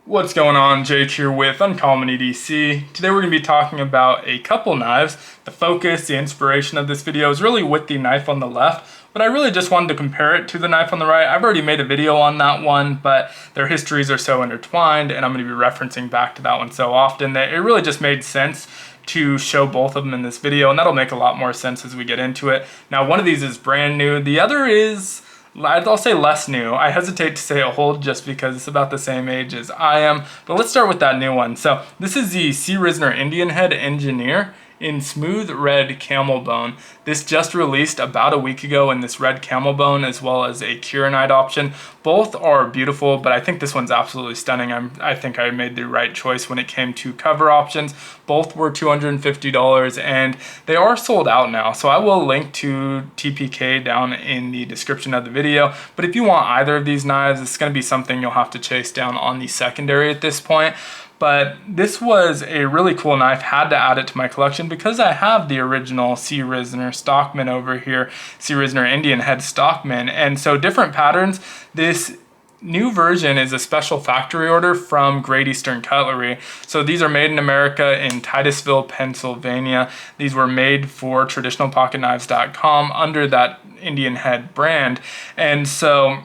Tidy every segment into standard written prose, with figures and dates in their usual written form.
What's going on? Jake here with Uncommon EDC. Today we're going to be talking about a couple knives. The focus, the inspiration of this video is really with the knife on the left, but I really just wanted to compare it to the knife on the right. I've already made a video on that one, but their histories are so intertwined and I'm going to be referencing back to that one so often that it really just made sense to show both of them in this video, and that'll make a lot more sense as we get into it. Now, one of these is brand new. The other is, I'll say, less new. I hesitate to say old just because it's about the same age as I am, but let's start with that new one. So this is the C.Risner Indian Head Engineer in smooth red camel bone. This just released about a week ago in this red camel bone as well as a Kyanite option. Both are beautiful, but I think this one's absolutely stunning. I think I made the right choice when it came to cover options. Both were $250 and they are sold out now. So I will link to TPK down in the description of the video. But if you want either of these knives, it's going to be something you'll have to chase down on the secondary at this point. But this was a really cool knife, had to add it to my collection because I have the original C.Risner Stockman over here, C.Risner Indian Head Stockman. And so different patterns. This new version is a special factory order from Great Easter Cutlery. So these are made in America in Titusville, Pennsylvania. These were made for traditionalpocketknives.com under that Indian Head brand. And so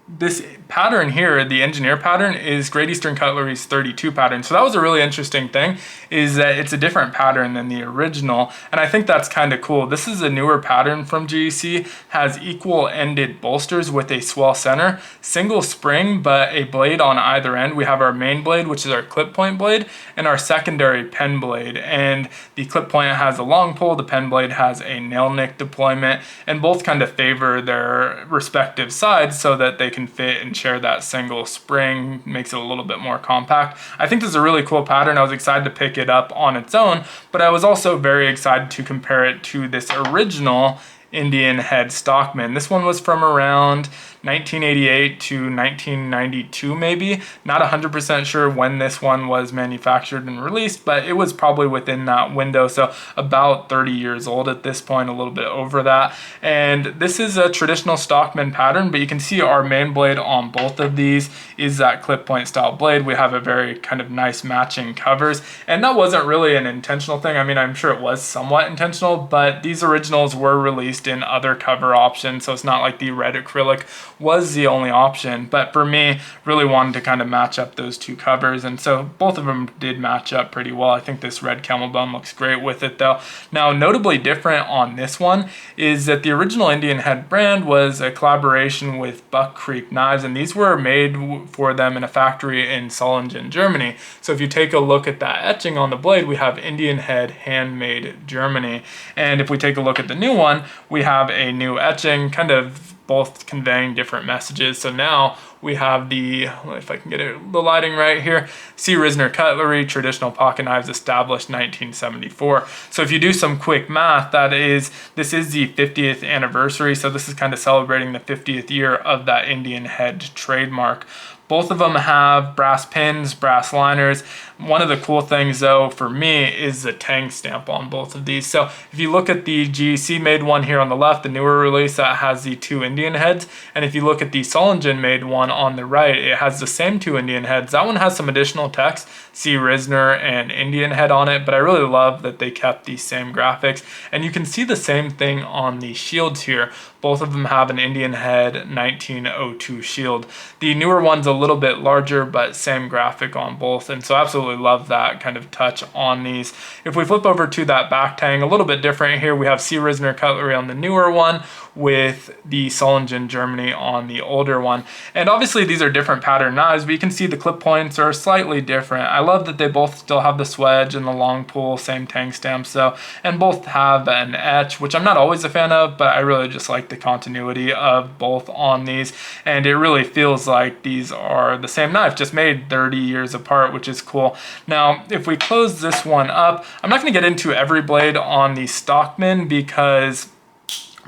this pattern here, the engineer pattern, is Great Eastern Cutlery's 32 pattern. So that was a really interesting thing, is that it's a different pattern than the original. And I think that's kind of cool. This is a newer pattern from GEC, has equal ended bolsters with a swell center, single spring, but a blade on either end. We have our main blade, which is our clip point blade, and our secondary pen blade. And the clip point has a long pull, the pen blade has a nail nick deployment, and both kind of favor their respective sides so that they can fit and share that single spring, makes it a little bit more compact. I think this is a really cool pattern. I was excited to pick it up on its own, but I was also very excited to compare it to this original Indian Head Stockman. This one was from around 1988 to 1992 maybe. Not 100% sure when this one was manufactured and released, but it was probably within that window, so about 30 years old at this point, a little bit over that. And this is a traditional Stockman pattern, but you can see our main blade on both of these is that clip point style blade. We have a very kind of nice matching covers, and that wasn't really an intentional thing. I mean, I'm sure it was somewhat intentional, but these originals were released in other cover options, so it's not like the red acrylic was the only option. But for me, really wanted to kind of match up those two covers, and so both of them did match up pretty well. I think this red camel bone looks great with it though. Now, notably different on this one is that the original Indian Head brand was a collaboration with Buck Creek Knives, and these were made for them in a factory in Solingen, Germany. So if you take a look at that etching on the blade, we have Indian Head Handmade Germany. And if we take a look at the new one, we have a new etching, kind of both conveying different messages. So now we have the, if I can get it, the lighting right here, C.Risner Cutlery, traditional pocket knives, established 1974. So if you do some quick math, this is the 50th anniversary. So this is kind of celebrating the 50th year of that Indian Head trademark. Both of them have brass pins, brass liners. One of the cool things though for me is the tang stamp on both of these. So if you look at the GEC made one here on the left, the newer release, that has the two Indian heads. And if you look at the Solingen made one on the right, it has the same two Indian heads. That one has some additional text, C.Risner and Indian Head on it, but I really love that they kept the same graphics. And you can see the same thing on the shields here. Both of them have an Indian Head 1902 shield. The newer one's a little bit larger, but same graphic on both. And so absolutely love that kind of touch on these. If we flip over to that back tang, a little bit different here. We have C.Risner Cutlery on the newer one with the Solingen Germany on the older one. And obviously these are different pattern knives, but you can see the clip points are slightly different. I love that they both still have the swedge and the long pull, same tang stamp, so, and both have an etch, which I'm not always a fan of, but I really just like the continuity of both on these. And it really feels like these are the same knife, just made 30 years apart, which is cool. Now, if we close this one up, I'm not going to get into every blade on the Stockman because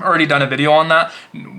already done a video on that.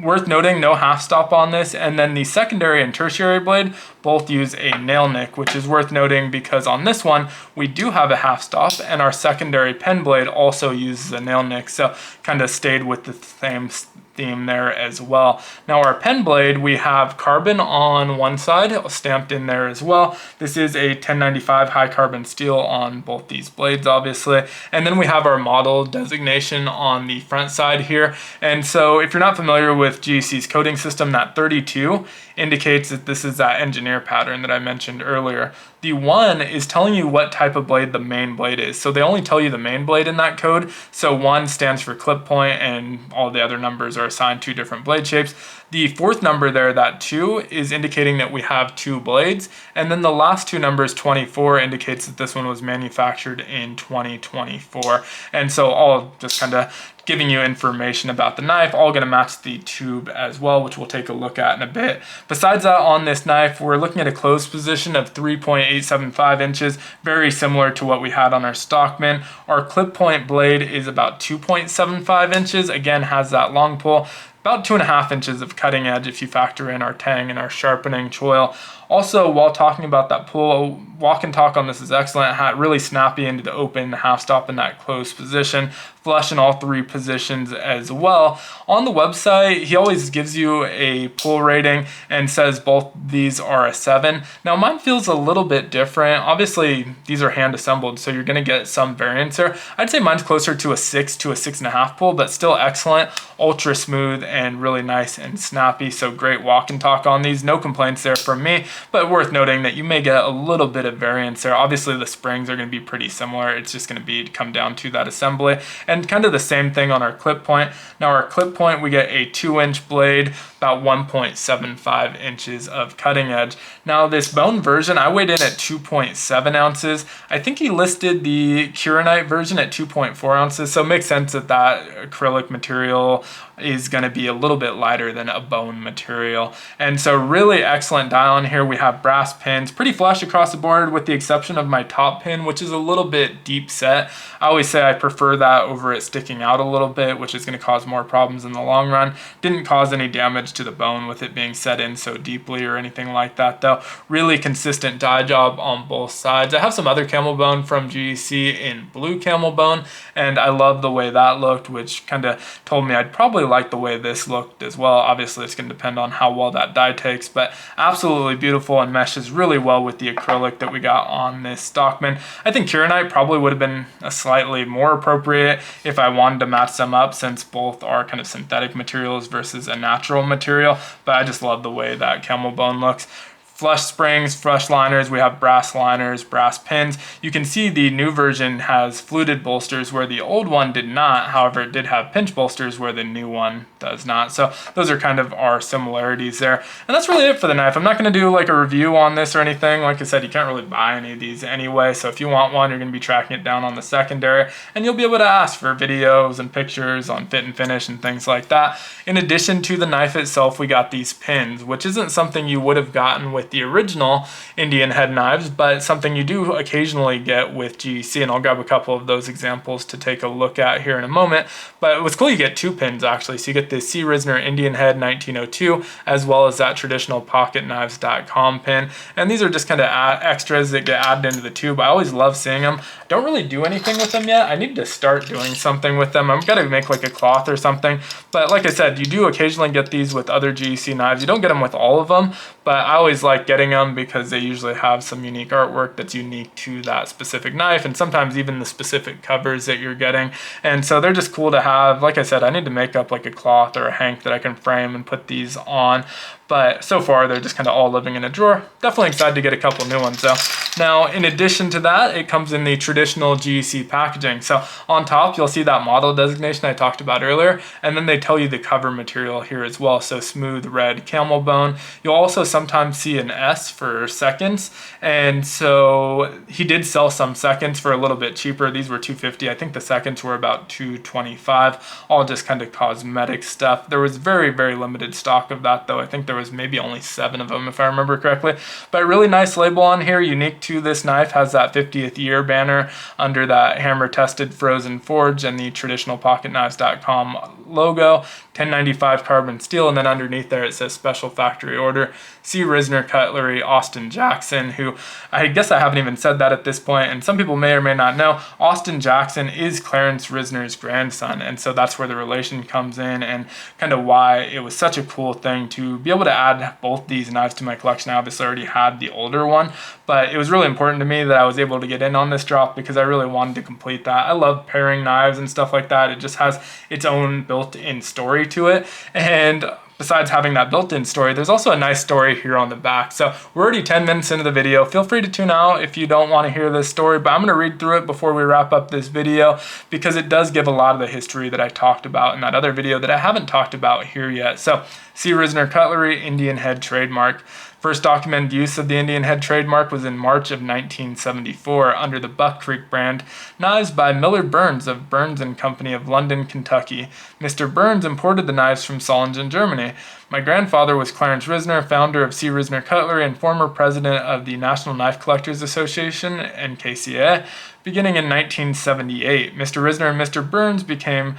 Worth noting, no half stop on this. And then the secondary and tertiary blade, both use a nail nick, which is worth noting because on this one, we do have a half stop and our secondary pen blade also uses a nail nick. So kind of stayed with the same theme there as well. Now our pen blade, we have carbon on one side stamped in there as well. This is a 1095 high carbon steel on both these blades, obviously. And then we have our model designation on the front side here. And so if you're not familiar with GEC's coding system, that 32 indicates that this is that engineer pattern that I mentioned earlier. The 1 is telling you what type of blade the main blade is. So they only tell you the main blade in that code. So 1 stands for clip point and all the other numbers are assigned to different blade shapes. The 4th number there, that 2, is indicating that we have 2 blades. And then the last 2 numbers, 24, indicates that this one was manufactured in 2024. And so all just kind of giving you information about the knife, all going to match the tube as well, which we'll take a look at in a bit. Besides that, on this knife, we're looking at a closed position of 3.875 inches, very similar to what we had on our Stockman. Our clip point blade is about 2.75 inches, again has that long pull. About 2.5 inches of cutting edge if you factor in our tang and our sharpening choil. Also, while talking about that pull, walk and talk on this is excellent. Really snappy into the open, half stop in that closed position, flush in all 3 positions as well. On the website, he always gives you a pull rating and says both these are a 7. Now mine feels a little bit different. Obviously, these are hand assembled, so you're gonna get some variance there. I'd say mine's closer to a 6 to a 6.5 pull, but still excellent, ultra smooth and really nice and snappy. So great walk and talk on these. No complaints there from me. But worth noting that you may get a little bit of variance there. Obviously the springs are going to be pretty similar. It's just going to come down to that assembly. And kind of the same thing on our clip point. Now our clip point, we get a 2-inch blade, about 1.75 inches of cutting edge. Now this bone version, I weighed in at 2.7 ounces. I think he listed the Curanite version at 2.4 ounces. So it makes sense that that acrylic material is going to be a little bit lighter than a bone material. And so really excellent dial on here. We have brass pins, pretty flush across the board with the exception of my top pin, which is a little bit deep set. I always say I prefer that over it sticking out a little bit, which is going to cause more problems in the long run. Didn't cause any damage to the bone with it being set in so deeply or anything like that though. Really consistent die job on both sides. I have some other camel bone from GEC in blue camel bone, and I love the way that looked, which kind of told me I'd probably like the way this looked as well. Obviously it's going to depend on how well that die takes, but absolutely beautiful and meshes really well with the acrylic that we got on this Stockman. I think Curanite probably would have been a slightly more appropriate if I wanted to match them up, since both are kind of synthetic materials versus a natural material, but I just love the way that camel bone looks. Flush springs, flush liners, we have brass liners, brass pins. You can see the new version has fluted bolsters where the old one did not. However, it did have pinch bolsters where the new one does not. So those are kind of our similarities there. And that's really it for the knife. I'm not going to do like a review on this or anything. Like I said, you can't really buy any of these anyway. So if you want one, you're going to be tracking it down on the secondary, and you'll be able to ask for videos and pictures on fit and finish and things like that. In addition to the knife itself, we got these pins, which isn't something you would have gotten with the original Indian head knives, but something you do occasionally get with GEC, and I'll grab a couple of those examples to take a look at here in a moment. But it was cool, you get 2 pins actually. So you get the C.Risner Indian Head 1902 as well as that traditional pocketknives.com pin, and these are just kind of extras that get added into the tube. I always love seeing them. Don't really do anything with them yet. I need to start doing something with them. I've got to make like a cloth or something, but like I said, you do occasionally get these with other GEC knives. You don't get them with all of them, but I always like getting them because they usually have some unique artwork that's unique to that specific knife, and sometimes even the specific covers that you're getting. And so they're just cool to have. Like I said, I need to make up like a cloth or a hank that I can frame and put these on. But so far, they're just kind of all living in a drawer. Definitely excited to get a couple new ones though. Now, in addition to that, it comes in the traditional GEC packaging. So on top, you'll see that model designation I talked about earlier, and then they tell you the cover material here as well. So smooth red camel bone. You'll also sometimes see an S for seconds. And so he did sell some seconds for a little bit cheaper. These were $250. I think the seconds were about $225. All just kind of cosmetic stuff. There was very, very limited stock of that though. I think there there was maybe only 7 of them if I remember correctly. But a really nice label on here, unique to this knife, has that 50th year banner under that hammer tested frozen forge and the traditionalpocketknives.com logo, 1095 carbon steel, and then underneath there it says special factory order, C.Risner Cutlery, Austin Jackson, who I guess I haven't even said that at this point, and some people may or may not know, Austin Jackson is Clarence Risner's grandson, and so that's where the relation comes in and kind of why it was such a cool thing to be able to add both these knives to my collection. I obviously already had the older one, but it was really important to me that I was able to get in on this drop because I really wanted to complete that. I love pairing knives and stuff like that. It just has its own built-in story to it, and besides having that built-in story, there's also a nice story here on the back. So we're already 10 minutes into the video. Feel free to tune out if you don't want to hear this story, but I'm going to read through it before we wrap up this video because it does give a lot of the history that I talked about in that other video that I haven't talked about here yet. So, C.Risner Cutlery, Indian Head trademark. First documented use of the Indian Head trademark was in March of 1974 under the Buck Creek brand. Knives by Miller Burns of Burns & Company of London, Kentucky. Mr. Burns imported the knives from Solingen, Germany. My grandfather was Clarence Risner, founder of C.Risner Cutlery and former president of the National Knife Collectors Association, NKCA. Beginning in 1978, Mr. Risner and Mr. Burns became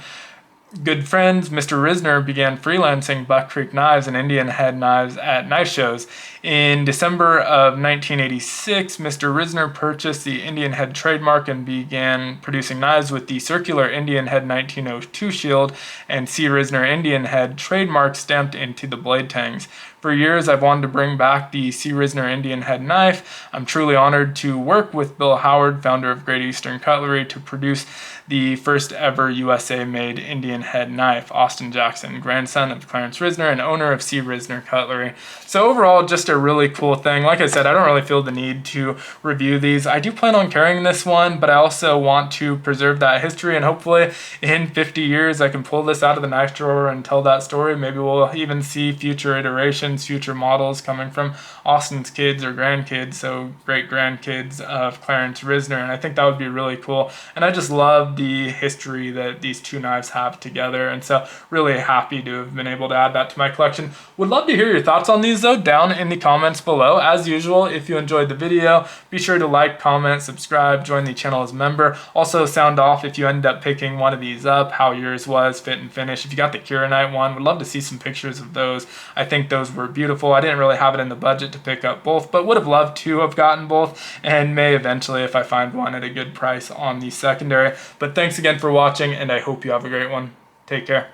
good friends. Mr. Risner began freelancing Buck Creek knives and Indian head knives at knife shows. In December of 1986, Mr. Risner purchased the Indian Head trademark and began producing knives with the circular Indian Head 1902 shield and C.Risner Indian Head trademark stamped into the blade tangs. For years, I've wanted to bring back the C.Risner Indian Head knife. I'm truly honored to work with Bill Howard, founder of Great Eastern Cutlery, to produce the first ever USA-made Indian Head knife. Austin Jackson, grandson of Clarence Risner and owner of C.Risner Cutlery. So overall, just a really cool thing. Like I said, I don't really feel the need to review these. I do plan on carrying this one, but I also want to preserve that history, and hopefully in 50 years I can pull this out of the knife drawer and tell that story. Maybe we'll even see future iterations, future models coming from Austin's kids or grandkids, so great grandkids of Clarence Risner, and I think that would be really cool. And I just love the history that these two knives have together, and so really happy to have been able to add that to my collection. Would love to hear your thoughts on these though down in the comments below. As usual, if you enjoyed the video, be sure to like, comment, subscribe, join the channel as a member. Also sound off if you end up picking one of these up, how yours was, fit and finish. If you got the Kieranite one, would love to see some pictures of those. I think those were beautiful. I didn't really have it in the budget to pick up both, but would have loved to have gotten both, and may eventually if I find one at a good price on the secondary. But thanks again for watching, and I hope you have a great one. Take care.